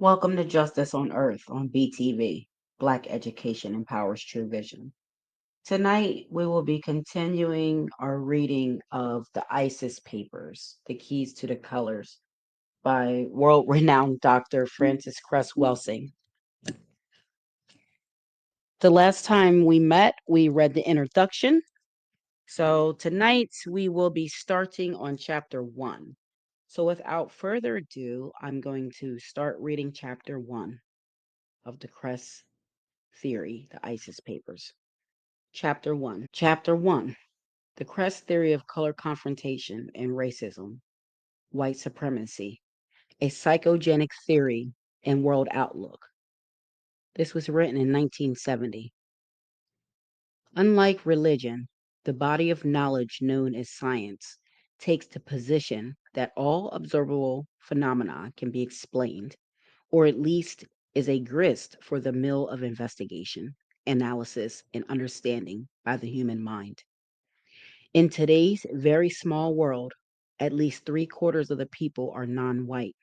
Welcome to Justice on Earth on BEETV. Black Education Empowers True Vision. Tonight, we will be continuing our reading of the ISIS Papers, The Keys to the Colors, by world renowned Dr. Francis Cress Welsing. The last time we met, we read the introduction. So tonight, we will be starting on chapter 1. So without further ado, I'm going to start reading chapter 1 of the Cress Theory, the ISIS Papers. Chapter 1 The Crest Theory of Color Confrontation and Racism, White Supremacy, a Psychogenic Theory and World Outlook. This was written in 1970. Unlike religion, the body of knowledge known as science takes the position that all observable phenomena can be explained, or at least is a grist for the mill of investigation, analysis, and understanding by the human mind. In today's very small world, at least three-quarters of the people are non-white,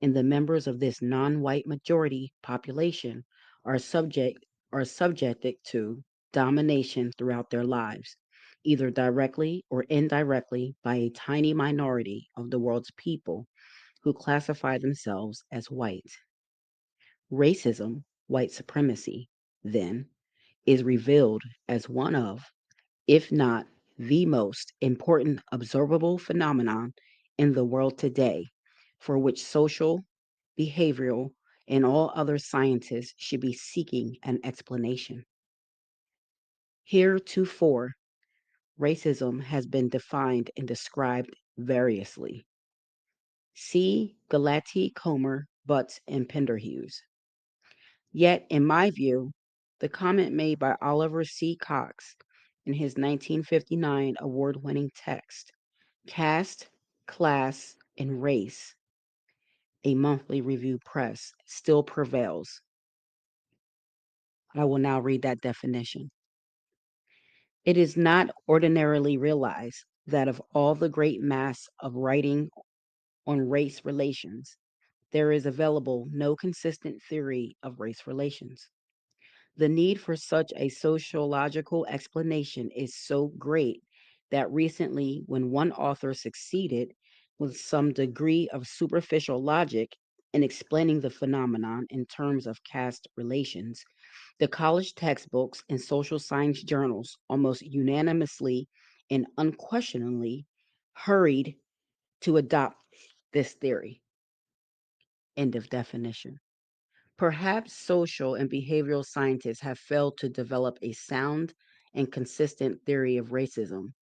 and the members of this non-white majority population are subjected to domination throughout their lives, either directly or indirectly by a tiny minority of the world's people who classify themselves as white. Racism, white supremacy, then, is revealed as one of, if not the most important observable phenomenon in the world today, for which social, behavioral, and all other scientists should be seeking an explanation. Heretofore, racism has been defined and described variously. See Galati, Comer, Butts, and Penderhughes. Yet, in my view, the comment made by Oliver C. Cox in his 1959 award-winning text, Caste, Class, and Race, a monthly review press, still prevails. I will now read that definition. It is not ordinarily realized that of all the great mass of writing on race relations, there is available no consistent theory of race relations. The need for such a sociological explanation is so great that recently, when one author succeeded with some degree of superficial logic in explaining the phenomenon in terms of caste relations, the college textbooks and social science journals almost unanimously and unquestioningly hurried to adopt this theory. End of definition. Perhaps social and behavioral scientists have failed to develop a sound and consistent theory of racism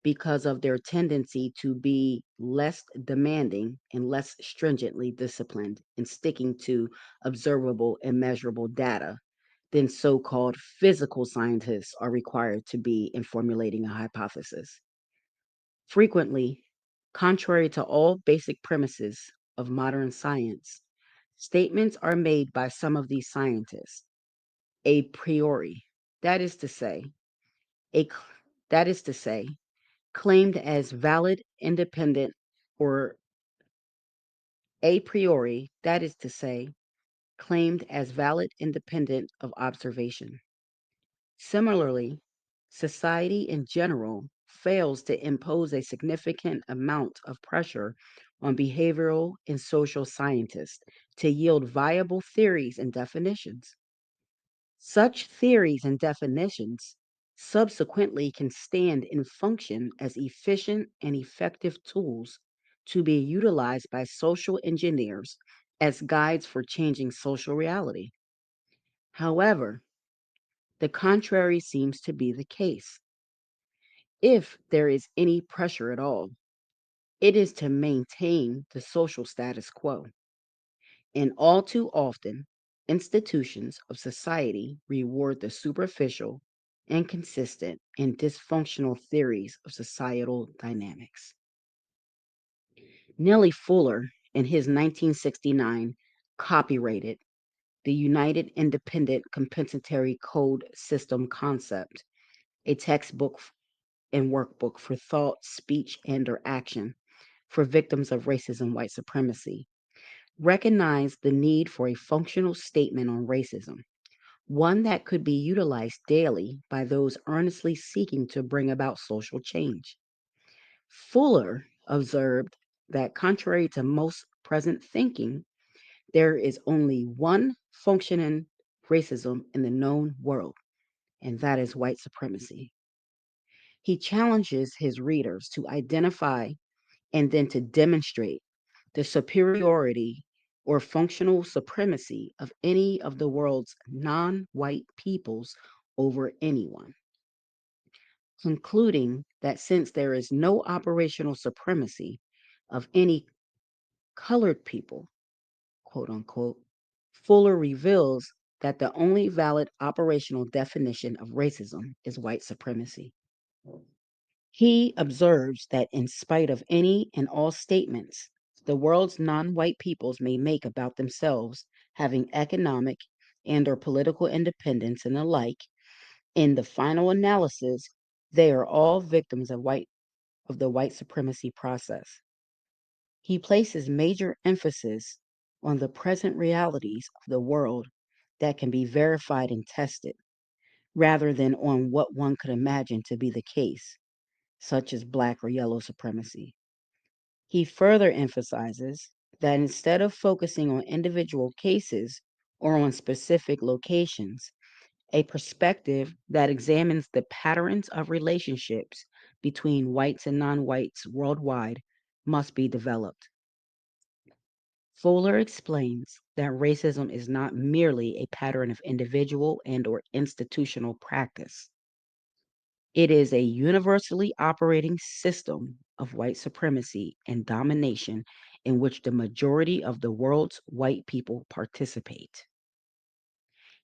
because of their tendency to be less demanding and less stringently disciplined in sticking to observable and measurable data than so called physical scientists are required to be in formulating a hypothesis. Frequently, contrary to all basic premises of modern science, statements are made by some of these scientists a priori, that is to say, a that is to say, claimed as valid, independent, or a priori, that is to say, claimed as valid, independent of observation. Similarly, society in general fails to impose a significant amount of pressure on behavioral and social scientists to yield viable theories and definitions. Such theories and definitions subsequently can stand and function as efficient and effective tools to be utilized by social engineers as guides for changing social reality. However, the contrary seems to be the case. If there is any pressure at all, it is to maintain the social status quo. And all too often, institutions of society reward the superficial, inconsistent, and dysfunctional theories of societal dynamics. Nellie Fuller, in his 1969 copyrighted The United Independent Compensatory Code System Concept, a textbook and workbook for thought, speech, and or action for victims of racism, white supremacy, recognized the need for a functional statement on racism, one that could be utilized daily by those earnestly seeking to bring about social change. Fuller observed that, contrary to most present thinking, there is only one functioning racism in the known world, and that is white supremacy. He challenges his readers to identify and then to demonstrate the superiority or functional supremacy of any of the world's non white peoples over anyone, concluding that since there is no operational supremacy of any colored people, quote unquote, Fuller reveals that the only valid operational definition of racism is white supremacy. He observes that in spite of any and all statements the world's non-white peoples may make about themselves having economic and or political independence and the like, in the final analysis, they are all victims of the white supremacy process. He places major emphasis on the present realities of the world that can be verified and tested, rather than on what one could imagine to be the case, such as black or yellow supremacy. He further emphasizes that instead of focusing on individual cases or on specific locations, a perspective that examines the patterns of relationships between whites and non whites worldwide must be developed. Fuller explains that racism is not merely a pattern of individual and or institutional practice. It is a universally operating system of white supremacy and domination in which the majority of the world's white people participate.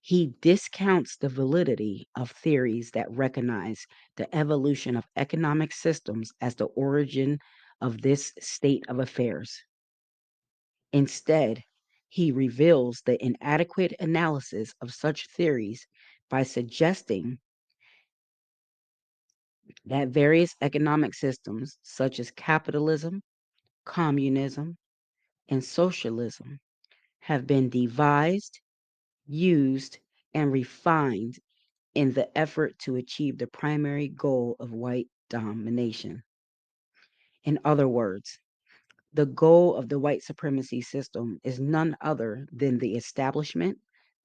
He discounts the validity of theories that recognize the evolution of economic systems as the origin of this state of affairs. Instead, he reveals the inadequate analysis of such theories by suggesting that various economic systems, such as capitalism, communism, and socialism, have been devised, used, and refined in the effort to achieve the primary goal of white domination. In other words, the goal of the white supremacy system is none other than the establishment,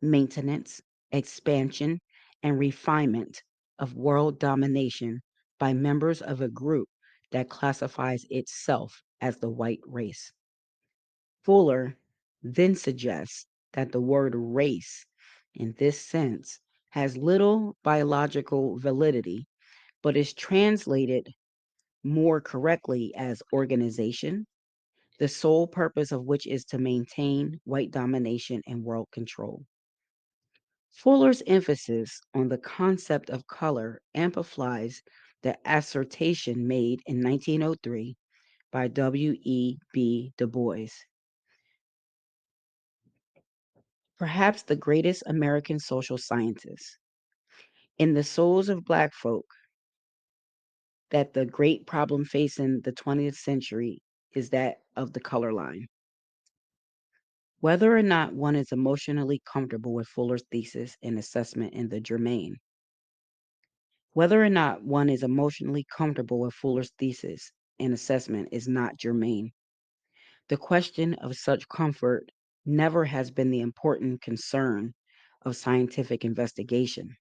maintenance, expansion, and refinement of world domination by members of a group that classifies itself as the white race. Fuller then suggests that the word race, in this sense, has little biological validity, but is translated more correctly as organization, the sole purpose of which is to maintain white domination and world control. Fuller's emphasis on the concept of color amplifies the assertion made in 1903 by W.E.B. Du Bois, perhaps the greatest American social scientist. In the souls of Black folk, that the great problem facing the 20th century is that of the color line. Whether or not one is emotionally comfortable with Fuller's thesis and assessment in the germane, whether or not one is emotionally comfortable with Fuller's thesis and assessment is not germane. The question of such comfort never has been the important concern of scientific investigation.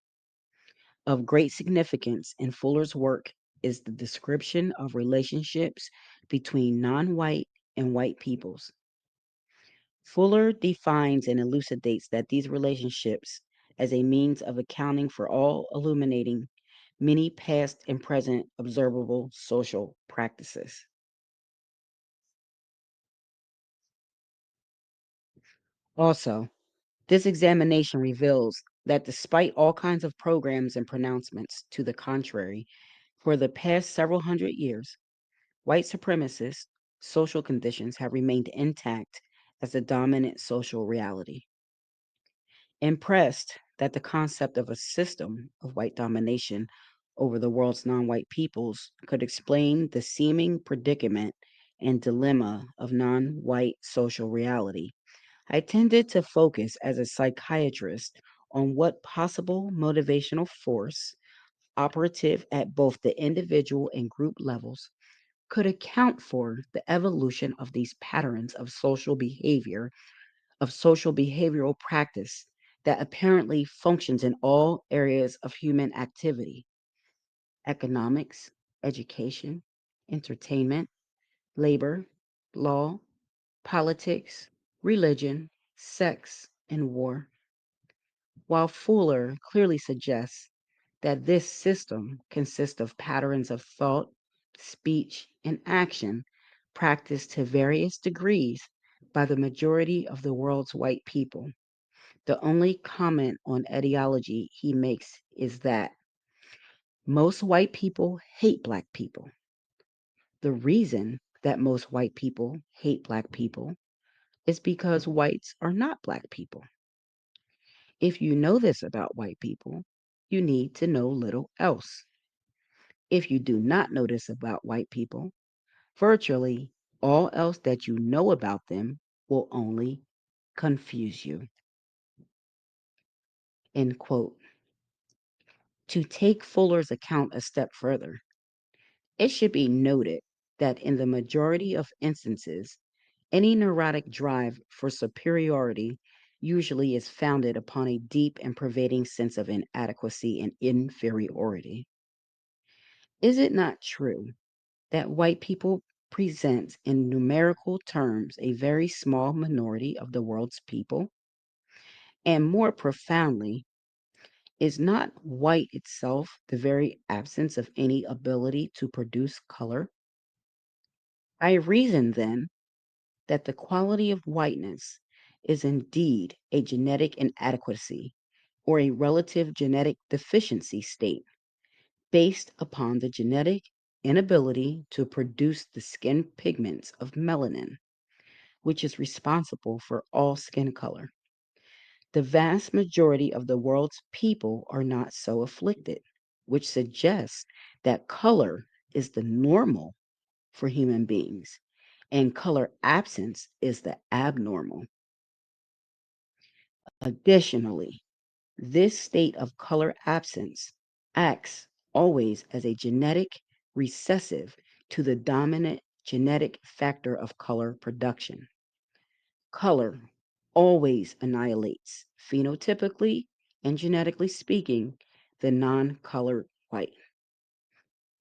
Of great significance in Fuller's work is the description of relationships between non white and white peoples. Fuller defines and elucidates that these relationships as a means of accounting for all illuminating many past and present observable social practices. Also, this examination reveals that despite all kinds of programs and pronouncements to the contrary, for the past several hundred years, white supremacist social conditions have remained intact as the dominant social reality. Impressed that the concept of a system of white domination over the world's non white peoples could explain the seeming predicament and dilemma of non white social reality, I tended to focus as a psychiatrist on what possible motivational force, operative at both the individual and group levels, could account for the evolution of these patterns of social behavioral practice that apparently functions in all areas of human activity: economics, education, entertainment, labor, law, politics, religion, sex, and war. While Fuller clearly suggests that this system consists of patterns of thought, speech, and action practiced to various degrees by the majority of the world's white people, the only comment on etiology he makes is that most white people hate black people. The reason that most white people hate black people is because whites are not black people. If you know this about white people, you need to know little else. If you do not know this about white people, virtually all else that you know about them will only confuse you. End quote. To take Fuller's account a step further, it should be noted that in the majority of instances, any neurotic drive for superiority usually is founded upon a deep and pervading sense of inadequacy and inferiority. Is it not true that white people present in numerical terms a very small minority of the world's people? And more profoundly, is not white itself the very absence of any ability to produce color? I reason then that the quality of whiteness is indeed a genetic inadequacy or a relative genetic deficiency state based upon the genetic inability to produce the skin pigments of melanin, which is responsible for all skin color. The vast majority of the world's people are not so afflicted, which suggests that color is the normal for human beings and color absence is the abnormal. Additionally, this state of color absence acts always as a genetic recessive to the dominant genetic factor of color production. Color always annihilates, phenotypically and genetically speaking, the non colored white.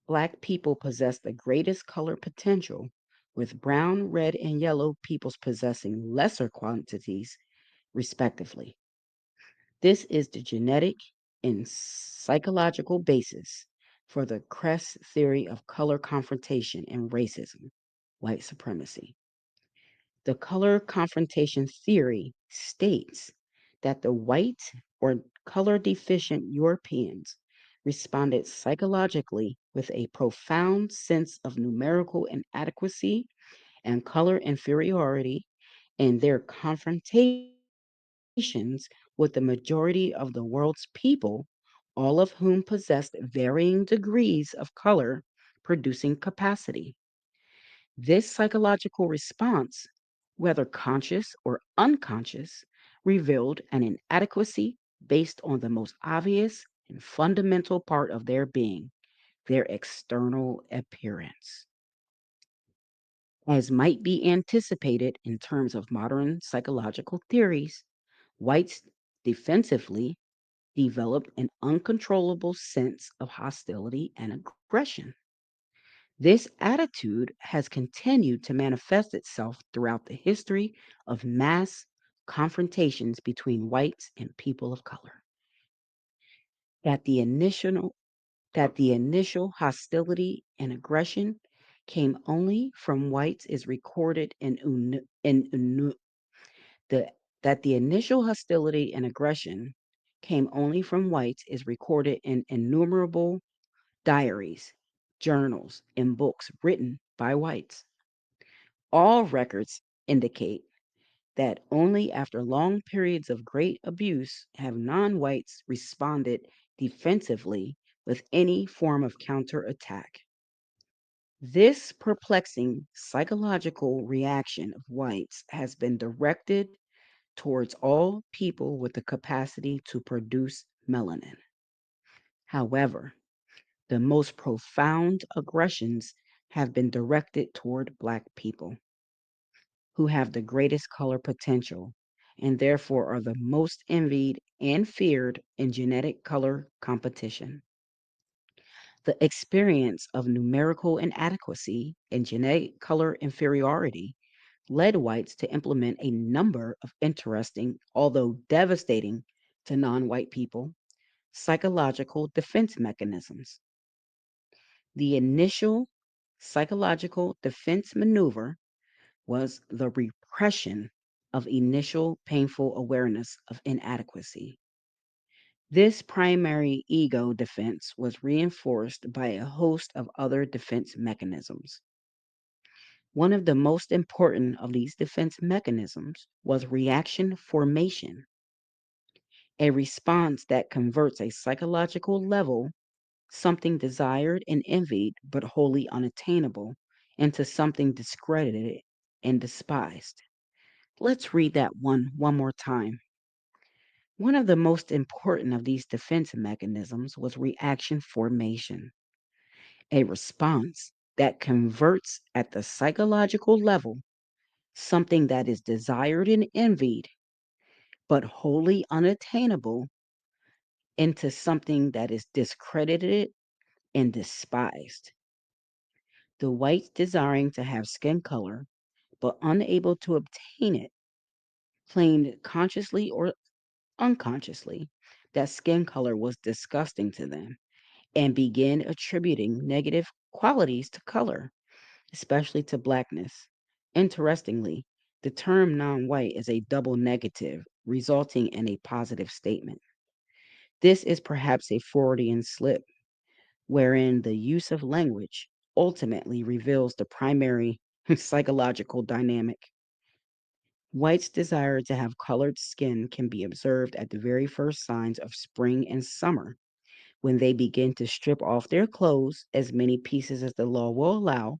Black people possess the greatest color potential, with brown, red, and yellow peoples possessing lesser quantities, respectively. This is the genetic and psychological basis for the Cress theory of color confrontation and racism, white supremacy. The color confrontation theory states that the white or color deficient Europeans responded psychologically with a profound sense of numerical inadequacy and color inferiority in their confrontations with the majority of the world's people, all of whom possessed varying degrees of color producing capacity. This psychological response, whether conscious or unconscious, revealed an inadequacy based on the most obvious and fundamental part of their being, their external appearance. As might be anticipated in terms of modern psychological theories, whites defensively developed an uncontrollable sense of hostility and aggression. This attitude has continued to manifest itself throughout the history of mass confrontations between whites and people of color. That the initial that the initial hostility and aggression came only from whites is recorded the that the initial hostility and aggression came only from whites is recorded in innumerable diaries, journals, and books written by whites. All records indicate that only after long periods of great abuse have non whites responded defensively with any form of counterattack. This perplexing psychological reaction of whites has been directed towards all people with the capacity to produce melanin. However, the most profound aggressions have been directed toward Black people, who have the greatest color potential and therefore are the most envied and feared in genetic color competition. The experience of numerical inadequacy and genetic color inferiority led whites to implement a number of interesting, although devastating to non white people, psychological defense mechanisms. The initial psychological defense maneuver was the repression of initial painful awareness of inadequacy. This primary ego defense was reinforced by a host of other defense mechanisms. One of the most important of these defense mechanisms was reaction formation, a response that converts a psychological level, something desired and envied but wholly unattainable, into something discredited and despised. Let's read that one more time. One of the most important of these defense mechanisms was reaction formation, a response that converts at the psychological level something that is desired and envied, but wholly unattainable, into something that is discredited and despised. The whites desiring to have skin color, but unable to obtain it, claimed consciously or unconsciously that skin color was disgusting to them and began attributing negative qualities to color, especially to blackness. Interestingly, the term non white is a double negative, resulting in a positive statement. This is perhaps a Freudian slip, wherein the use of language ultimately reveals the primary psychological dynamic. White's desire to have colored skin can be observed at the very first signs of spring and summer, when they begin to strip off their clothes, as many pieces as the law will allow,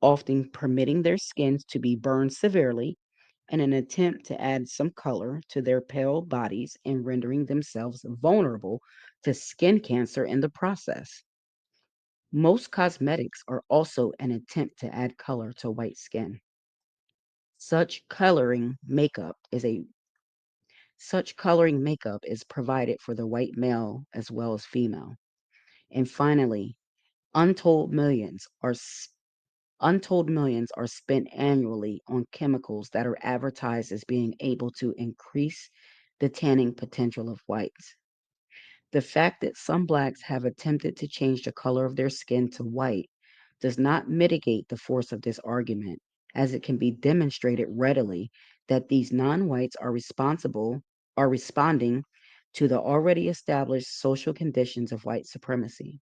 often permitting their skins to be burned severely in an attempt to add some color to their pale bodies and rendering themselves vulnerable to skin cancer in the process. Most cosmetics are also an attempt to add color to white skin. Such coloring makeup is a such coloring makeup is provided for the white male as well as female. And finally, untold millions are untold millions are spent annually on chemicals that are advertised as being able to increase the tanning potential of whites. The fact that some blacks have attempted to change the color of their skin to white does not mitigate the force of this argument, as it can be demonstrated readily that these non whites are responding to the already established social conditions of white supremacy.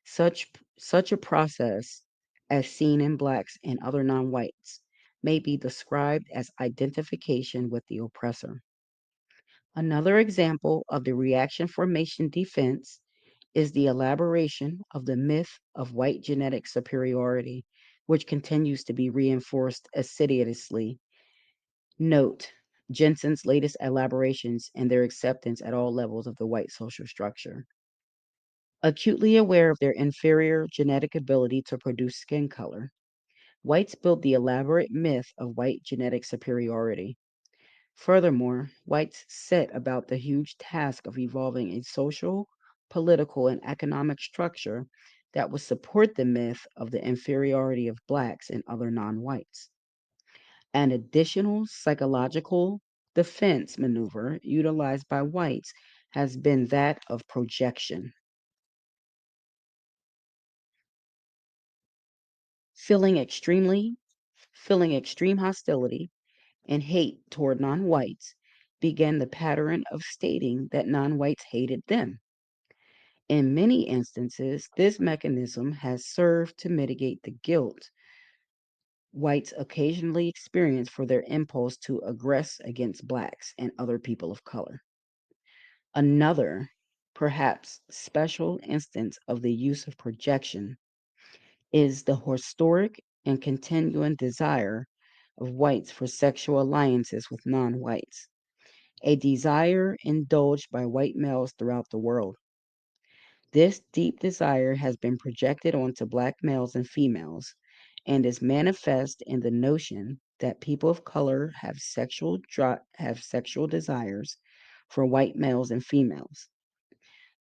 Such a process, as seen in blacks and other non whites, may be described as identification with the oppressor. Another example of the reaction formation defense is the elaboration of the myth of white genetic superiority, which continues to be reinforced assiduously. Note Jensen's latest elaborations and their acceptance at all levels of the white social structure. Acutely aware of their inferior genetic ability to produce skin color, whites built the elaborate myth of white genetic superiority. Furthermore, whites set about the huge task of evolving a social, political, and economic structure that would support the myth of the inferiority of blacks and other non whites. An additional psychological defense maneuver utilized by whites has been that of projection. Feeling extremely feeling extreme hostility and hate toward non-whites began the pattern of stating that non-whites hated them. In many instances, this mechanism has served to mitigate the guilt whites occasionally experience for their impulse to aggress against blacks and other people of color. Another, perhaps special instance of the use of projection is the historic and continuing desire of whites for sexual alliances with non whites, a desire indulged by white males throughout the world. This deep desire has been projected onto black males and females and is manifest in the notion that people of color have sexual desires for white males and females.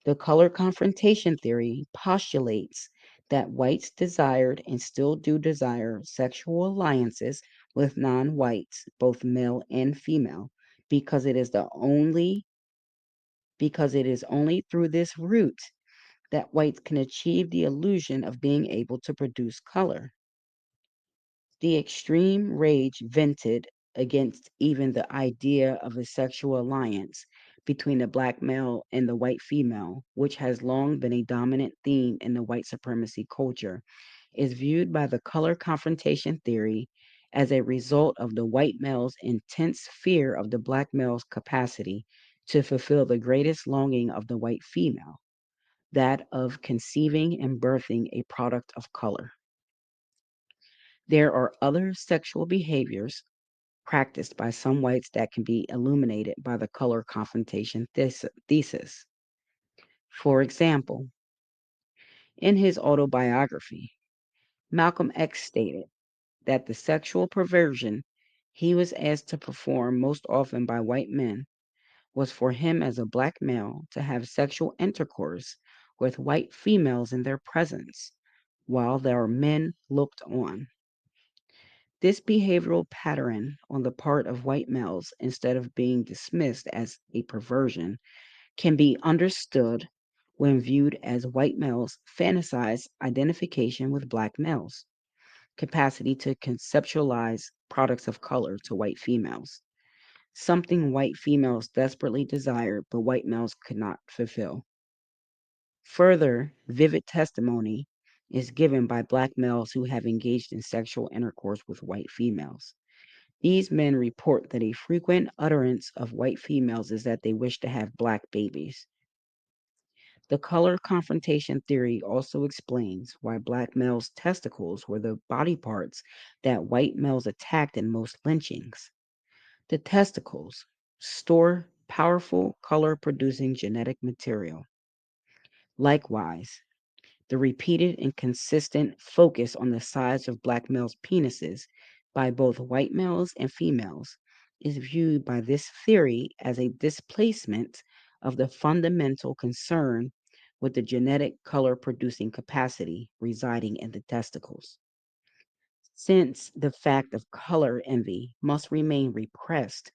The color confrontation theory postulates that whites desired and still do desire sexual alliances with non-whites, both male and female, because it is the only because it is only through this route that whites can achieve the illusion of being able to produce color. The extreme rage vented against even the idea of a sexual alliance between the black male and the white female, which has long been a dominant theme in the white supremacy culture, is viewed by the color confrontation theory as a result of the white male's intense fear of the black male's capacity to fulfill the greatest longing of the white female, that of conceiving and birthing a product of color. There are other sexual behaviors practiced by some whites that can be illuminated by the color confrontation thesis. For example, in his autobiography, Malcolm X stated that the sexual perversion he was asked to perform most often by white men was for him as a black male to have sexual intercourse with white females in their presence while their men looked on. This behavioral pattern on the part of white males, instead of being dismissed as a perversion, can be understood when viewed as white males' fantasized identification with black males, capacity to conceptualize products of color to white females, something white females desperately desired but white males could not fulfill. Further, vivid testimony is given by black males who have engaged in sexual intercourse with white females. These men report that a frequent utterance of white females is that they wish to have black babies. The color confrontation theory also explains why black males' testicles were the body parts that white males attacked in most lynchings. The testicles store powerful color producing genetic material. Likewise, the repeated and consistent focus on the size of black males' penises by both white males and females is viewed by this theory as a displacement of the fundamental concern with the genetic color producing capacity residing in the testicles. Since the fact of color envy must remain repressed,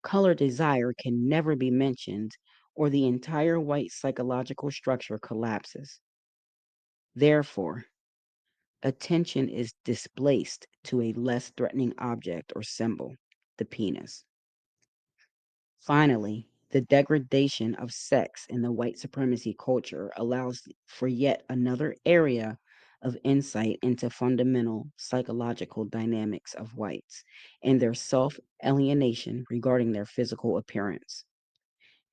color desire can never be mentioned, or the entire white psychological structure collapses. Therefore, attention is displaced to a less threatening object or symbol, the penis. Finally, the degradation of sex in the white supremacy culture allows for yet another area of insight into fundamental psychological dynamics of whites and their self alienation regarding their physical appearance.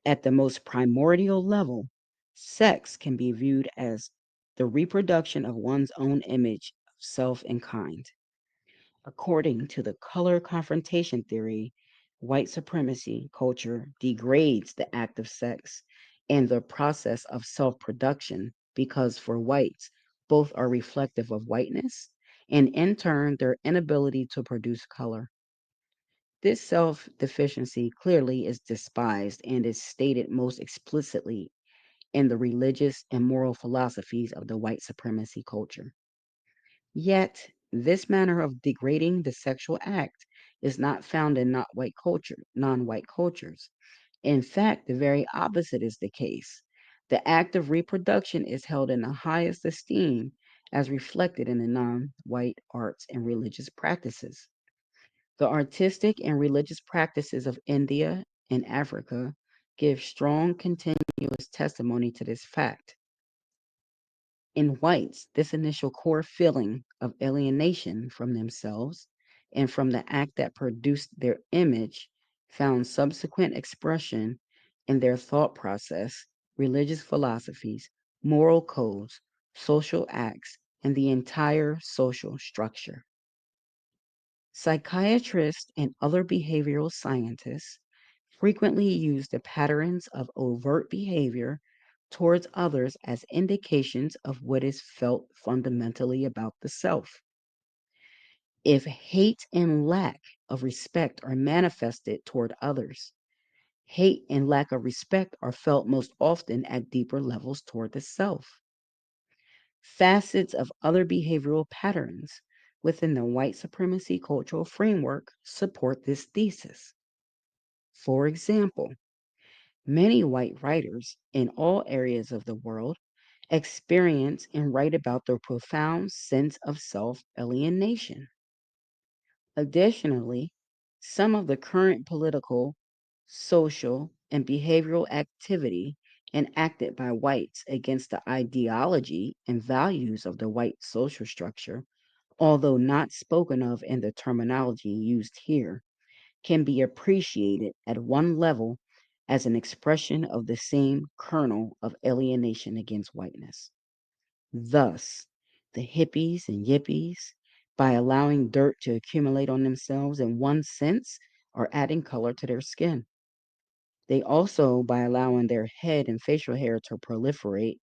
At the most primordial level, sex can be viewed as the reproduction of one's own image of self and kind. According to the color confrontation theory, white supremacy culture degrades the act of sex and the process of self production because for whites, both are reflective of whiteness and in turn their inability to produce color. This self deficiency clearly is despised and is stated most explicitly in the religious and moral philosophies of the white supremacy culture. Yet, this manner of degrading the sexual act is not found in non-white cultures. In fact, the very opposite is the case. The act of reproduction is held in the highest esteem as reflected in the non-white arts and religious practices. The artistic and religious practices of India and Africa give strong continuous testimony to this fact. In whites, this initial core feeling of alienation from themselves and from the act that produced their image found subsequent expression in their thought process, religious philosophies, moral codes, social acts, and the entire social structure. Psychiatrists and other behavioral scientists frequently use the patterns of overt behavior towards others as indications of what is felt fundamentally about the self. If hate and lack of respect are manifested toward others, hate and lack of respect are felt most often at deeper levels toward the self. Facets of other behavioral patterns within the white supremacy cultural framework support this thesis. For example, many white writers in all areas of the world experience and write about their profound sense of self alienation. Additionally, some of the current political, social, and behavioral activity enacted by whites against the ideology and values of the white social structure, although not spoken of in the terminology used here, can be appreciated at one level as an expression of the same kernel of alienation against whiteness. Thus, the hippies and yippies, by allowing dirt to accumulate on themselves in one sense, are adding color to their skin. They also, by allowing their head and facial hair to proliferate,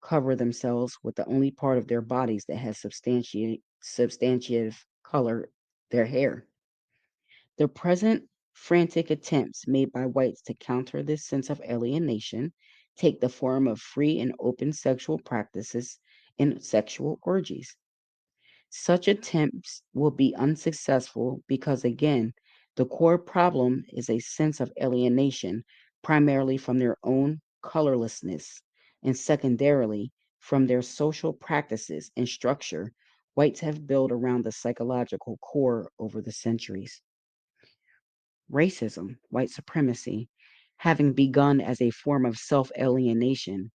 cover themselves with the only part of their bodies that has substantive color, their hair. The present frantic attempts made by whites to counter this sense of alienation take the form of free and open sexual practices and sexual orgies. Such attempts will be unsuccessful because, again, the core problem is a sense of alienation, primarily from their own colorlessness, and secondarily, from their social practices and structure whites have built around the psychological core over the centuries. Racism, white supremacy, having begun as a form of self alienation,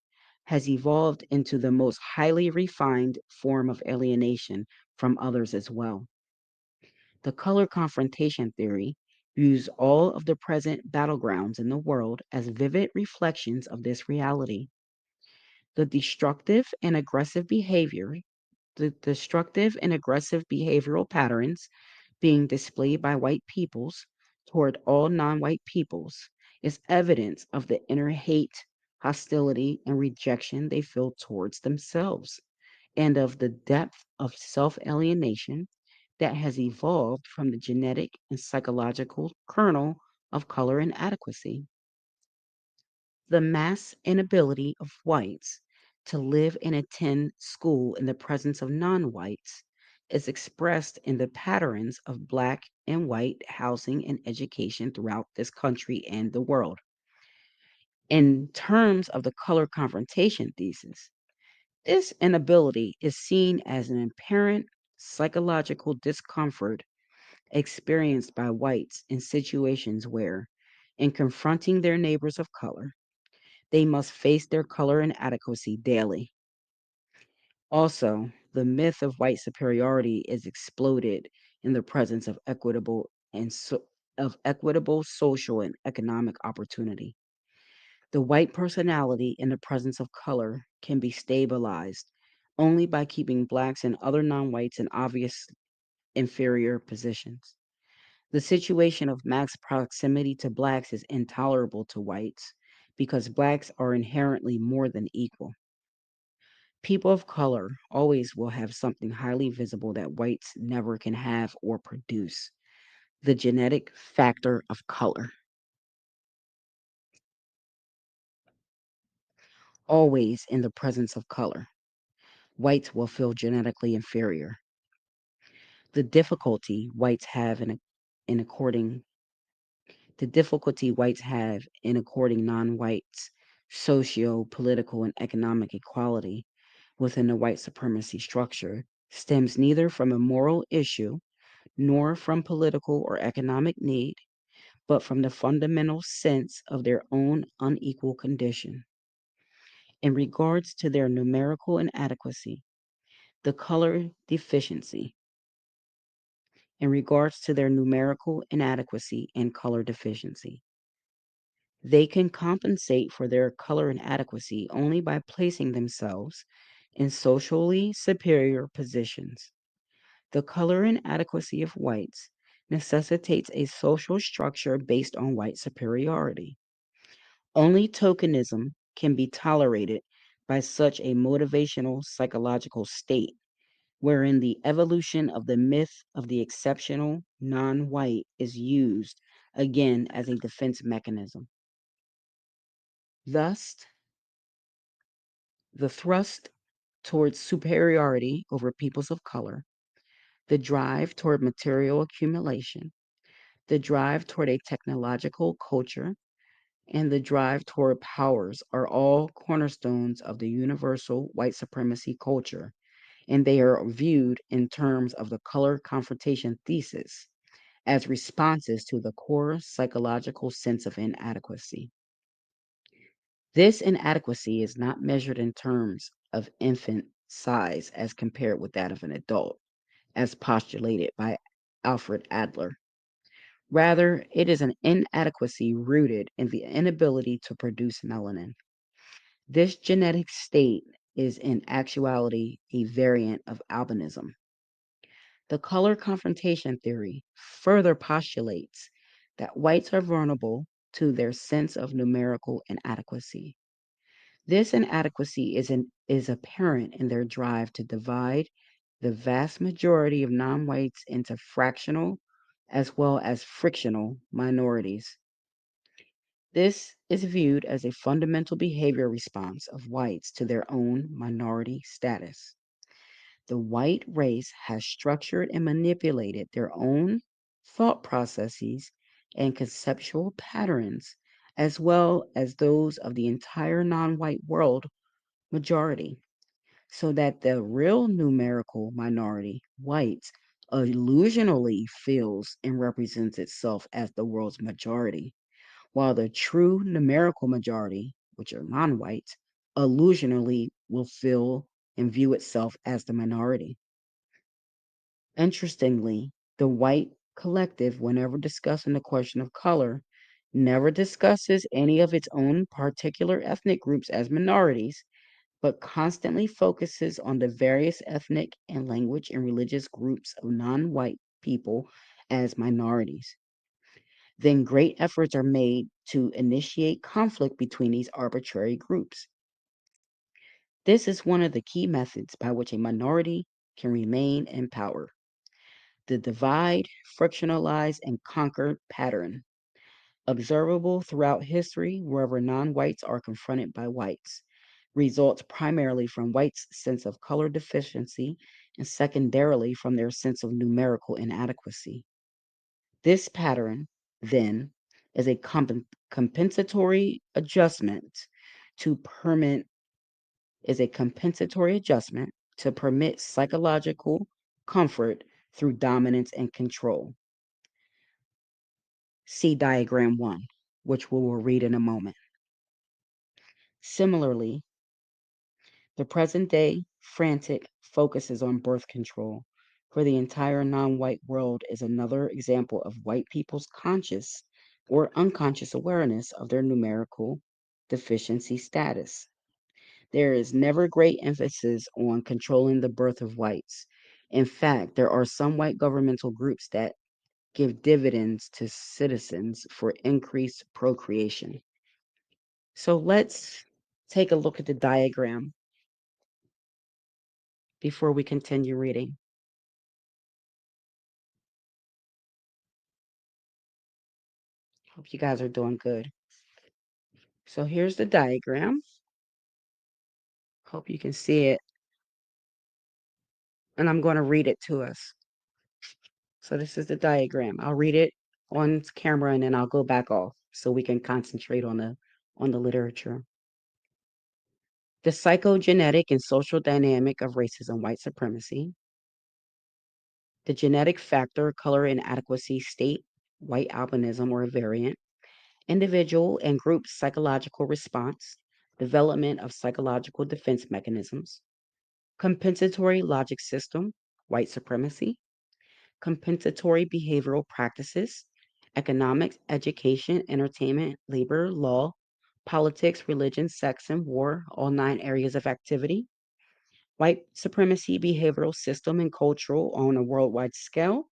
has evolved into the most highly refined form of alienation from others as well. The color confrontation theory views all of the present battlegrounds in the world as vivid reflections of this reality. The destructive and aggressive behavioral patterns being displayed by white peoples toward all non white peoples is evidence of the inner hate, hostility, and rejection they feel towards themselves, and of the depth of self alienation that has evolved from the genetic and psychological kernel of color inadequacy. The mass inability of whites to live and attend school in the presence of non whites is expressed in the patterns of Black and white housing and education throughout this country and the world. In terms of the color confrontation thesis, this inability is seen as an apparent psychological discomfort experienced by whites in situations where, in confronting their neighbors of color, they must face their color inadequacy daily. Also, the myth of white superiority is exploded in the presence of equitable social and economic opportunity. The white personality in the presence of color can be stabilized only by keeping blacks and other non-whites in obvious inferior positions. The situation of max proximity to blacks is intolerable to whites because blacks are inherently more than equal. People of color always will have something highly visible that whites never can have or produce: the genetic factor of color. Always in the presence of color, whites will feel genetically inferior. The difficulty whites have in according the difficulty whites have in according non-whites socio, political, and economic equality within the white supremacy structure stems neither from a moral issue nor from political or economic need, but from the fundamental sense of their own unequal condition. In regards to their numerical inadequacy, the color deficiency, in regards to their numerical inadequacy and color deficiency, they can compensate for their color inadequacy only by placing themselves in socially superior positions. The color inadequacy of whites necessitates a social structure based on white superiority. Only tokenism can be tolerated by such a motivational psychological state, wherein the evolution of the myth of the exceptional non white is used again as a defense mechanism. Thus, the thrust towards superiority over peoples of color, the drive toward material accumulation, the drive toward a technological culture, and the drive toward powers are all cornerstones of the universal white supremacy culture, and they are viewed in terms of the color confrontation thesis as responses to the core psychological sense of inadequacy. This inadequacy is not measured in terms of infant size as compared with that of an adult, as postulated by Alfred Adler. Rather, it is an inadequacy rooted in the inability to produce melanin. This genetic state is in actuality a variant of albinism. The color confrontation theory further postulates that whites are vulnerable to their sense of numerical inadequacy. This inadequacy is apparent in their drive to divide the vast majority of non whites into fractional as well as frictional minorities. This is viewed as a fundamental behavior response of whites to their own minority status. The white race has structured and manipulated their own thought processes and conceptual patterns, as well as those of the entire non white world majority, so that the real numerical minority, whites, illusionally feels and represents itself as the world's majority, while the true numerical majority, which are non whites, illusionally will feel and view itself as the minority. Interestingly, the white collective, whenever discussing the question of color, never discusses any of its own particular ethnic groups as minorities, but constantly focuses on the various ethnic and language and religious groups of non white people as minorities. Then great efforts are made to initiate conflict between these arbitrary groups. This is one of the key methods by which a minority can remain in power. The divide, frictionalize, and conquer pattern, observable throughout history wherever non whites are confronted by whites, results primarily from whites' sense of color deficiency and secondarily from their sense of numerical inadequacy. This pattern, then, is a compensatory adjustment to permit to permit psychological comfort through dominance and control. See diagram 1, which we will read in a moment. Similarly, the present day frantic focuses on birth control for the entire non white world is another example of white people's conscious or unconscious awareness of their numerical deficiency status. There is never great emphasis on controlling the birth of whites. In fact, there are some white governmental groups that give dividends to citizens for increased procreation. So let's take a look at the diagram before we continue reading. Hope you guys are doing good. So here's the diagram. Hope you can see it. And I'm going to read it to us. So this is the diagram. I'll read it on camera and then I'll go back off so we can concentrate on the literature. The psychogenetic and social dynamic of racism, white supremacy. The genetic factor, color inadequacy, state, white albinism or variant. Individual and group psychological response, development of psychological defense mechanisms. Compensatory logic system, white supremacy. Compensatory behavioral practices, economics, education, entertainment, labor, law, politics, religion, sex, and war, all 9 areas of activity. White supremacy behavioral system and cultural on a worldwide scale,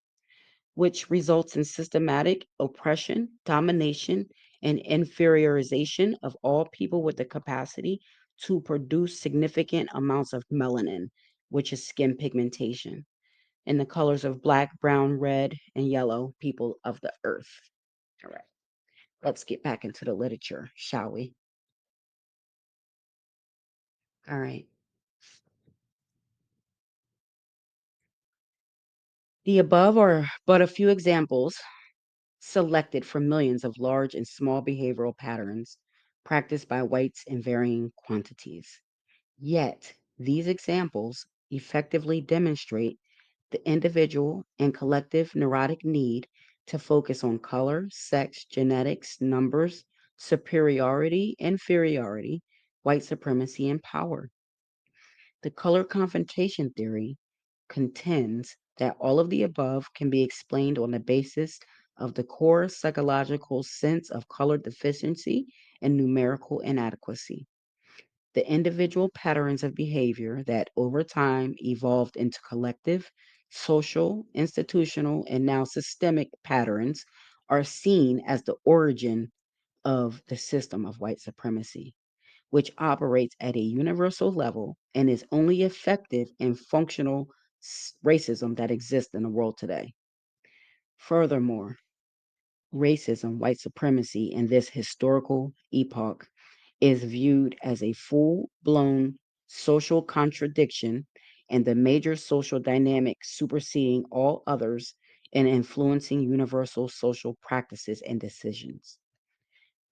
which results in systematic oppression, domination, and inferiorization of all people with the capacity to produce significant amounts of melanin, which is skin pigmentation, in the colors of black, brown, red, and yellow, people of the earth. All right, let's get back into the literature, shall we? All right. The above are but a few examples selected from millions of large and small behavioral patterns practiced by whites in varying quantities. Yet, these examples effectively demonstrate the individual and collective neurotic need to focus on color, sex, genetics, numbers, superiority, inferiority, white supremacy, and power. The color confrontation theory contends that all of the above can be explained on the basis of the core psychological sense of color deficiency and numerical inadequacy. The individual patterns of behavior that over time evolved into collective, social, institutional, and now systemic patterns are seen as the origin of the system of white supremacy, which operates at a universal level and is only effective in functional racism that exists in the world today. Furthermore, racism, white supremacy in this historical epoch is viewed as a full blown social contradiction and the major social dynamic superseding all others and influencing universal social practices and decisions.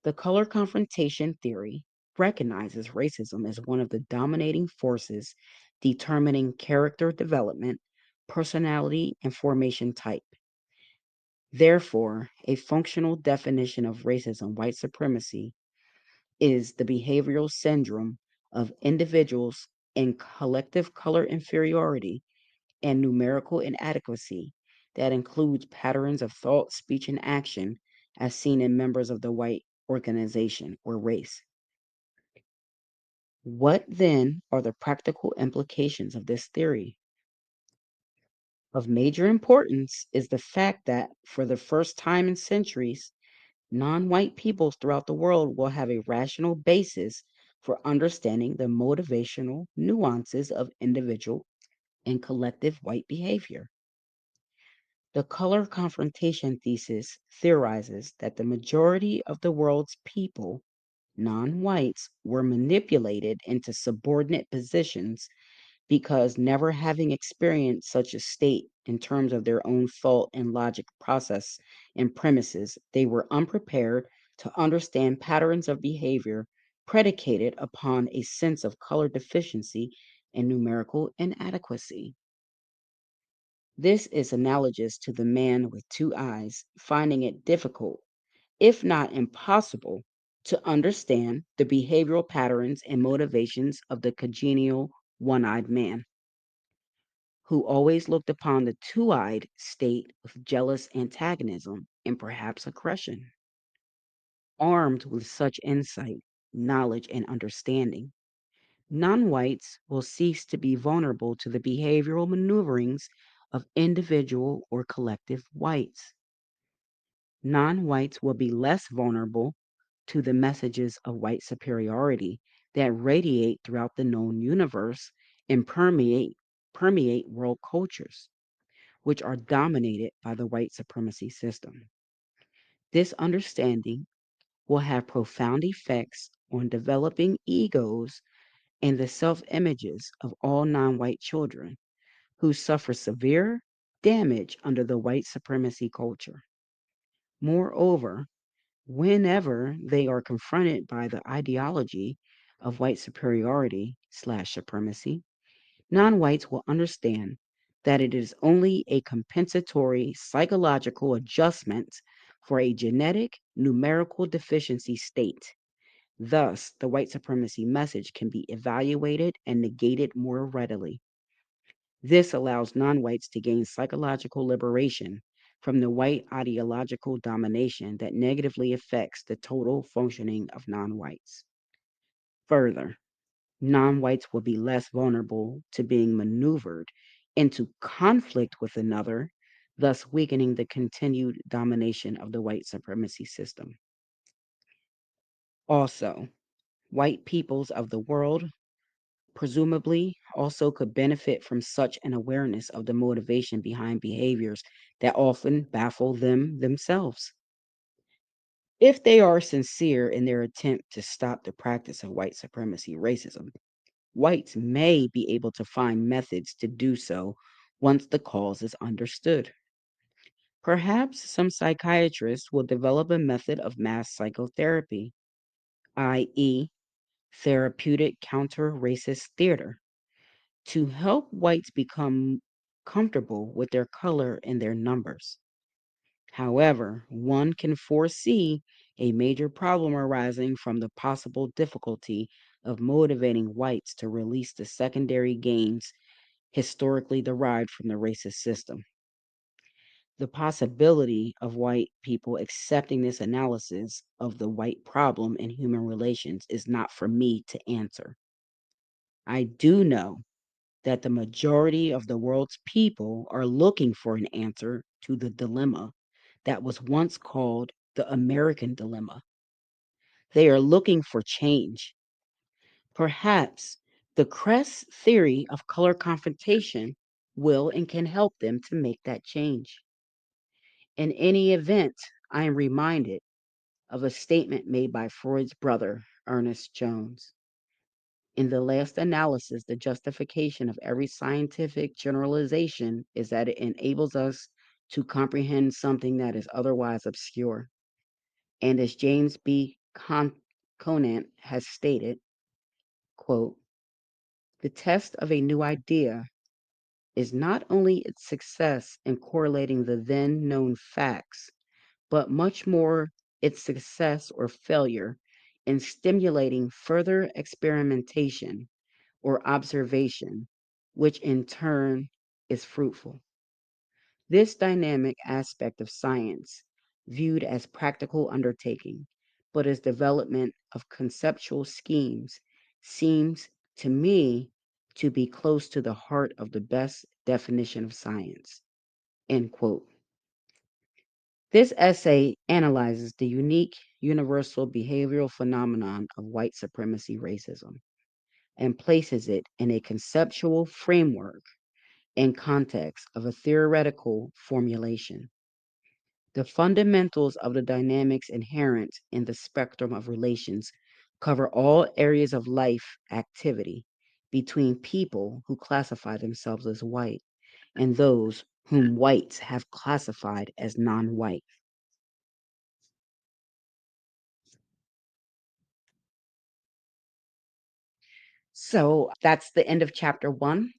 The color confrontation theory recognizes racism as one of the dominating forces determining character development, personality, and formation type. Therefore, a functional definition of racism, white supremacy, is the behavioral syndrome of individuals in collective color inferiority and numerical inadequacy that includes patterns of thought, speech, and action as seen in members of the white organization or race. What then are the practical implications of this theory? Of major importance is the fact that for the first time in centuries, non white peoples throughout the world will have a rational basis for understanding the motivational nuances of individual and collective white behavior. The color confrontation thesis theorizes that the majority of the world's people, non whites, were manipulated into subordinate positions because never having experienced such a state in terms of their own thought and logic process and premises, they were unprepared to understand patterns of behavior predicated upon a sense of color deficiency and numerical inadequacy. This is analogous to the man with two eyes finding it difficult, if not impossible, to understand the behavioral patterns and motivations of the congenial one eyed man, who always looked upon the two eyed state with jealous antagonism and perhaps aggression. Armed with such insight, knowledge, and understanding, non whites will cease to be vulnerable to the behavioral maneuverings of individual or collective whites. Non whites will be less vulnerable to the messages of white superiority that radiate throughout the known universe and permeate world cultures, which are dominated by the white supremacy system. This understanding will have profound effects on developing egos and the self images of all non white children who suffer severe damage under the white supremacy culture. Moreover, whenever they are confronted by the ideology of white superiority slash supremacy, non whites will understand that it is only a compensatory psychological adjustment for a genetic numerical deficiency state. Thus, the white supremacy message can be evaluated and negated more readily. This allows non whites to gain psychological liberation from the white ideological domination that negatively affects the total functioning of non whites. Further, non whites will be less vulnerable to being maneuvered into conflict with another, thus weakening the continued domination of the white supremacy system. Also, white peoples of the world presumably also could benefit from such an awareness of the motivation behind behaviors that often baffle them themselves. If they are sincere in their attempt to stop the practice of white supremacy racism, whites may be able to find methods to do so once the cause is understood. Perhaps some psychiatrists will develop a method of mass psychotherapy, i.e., therapeutic counter racist theater, to help whites become comfortable with their color and their numbers. However, one can foresee a major problem arising from the possible difficulty of motivating whites to release the secondary gains historically derived from the racist system. The possibility of white people accepting this analysis of the white problem in human relations is not for me to answer. I do know that the majority of the world's people are looking for an answer to the dilemma that was once called the American dilemma. They are looking for change. Perhaps the Cress theory of color confrontation will and can help them to make that change. In any event, I am reminded of a statement made by Freud's brother, Ernest Jones. In the last analysis, the justification of every scientific generalization is that it enables us to comprehend something that is otherwise obscure. And as James B. Conant has stated, quote, the test of a new idea is not only its success in correlating the then known facts, but much more its success or failure in stimulating further experimentation or observation, which in turn is fruitful. This dynamic aspect of science, viewed as practical undertaking, but as development of conceptual schemes, seems to me to be close to the heart of the best definition of science. End quote. This essay analyzes the unique universal behavioral phenomenon of white supremacy racism and places it in a conceptual framework and context of a theoretical formulation. The fundamentals of the dynamics inherent in the spectrum of relations cover all areas of life activity between people who classify themselves as white and those whom whites have classified as non white. So that's the end of chapter 1.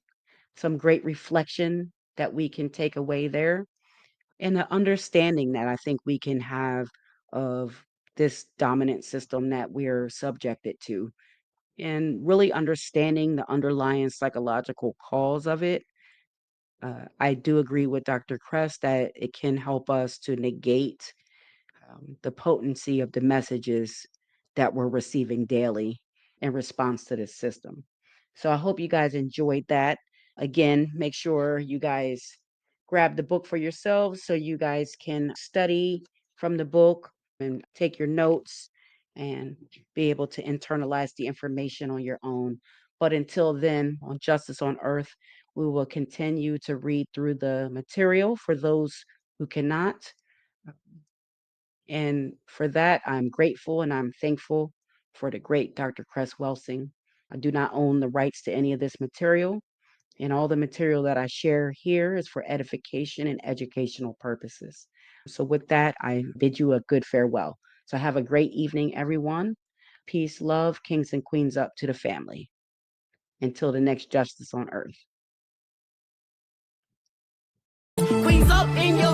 Some great reflection that we can take away there, and the understanding that I think we can have of this dominant system that we're subjected to, and really understanding the underlying psychological cause of it. I do agree with Dr. Crest that it can help us to negate the potency of the messages that we're receiving daily in response to this system. So I hope you guys enjoyed that. Again, make sure you guys grab the book for yourselves so you guys can study from the book and take your notes and be able to internalize the information on your own. But until then, on Justice on Earth, we will continue to read through the material for those who cannot. And for that, I'm grateful and I'm thankful for the great Dr. Cress Welsing. I do not own the rights to any of this material, and all the material that I share here is for edification and educational purposes. So, with that, I bid you a good farewell. So, have a great evening, everyone. Peace, love, kings and queens up to the family. Until the next Justice on Earth. Queens up in your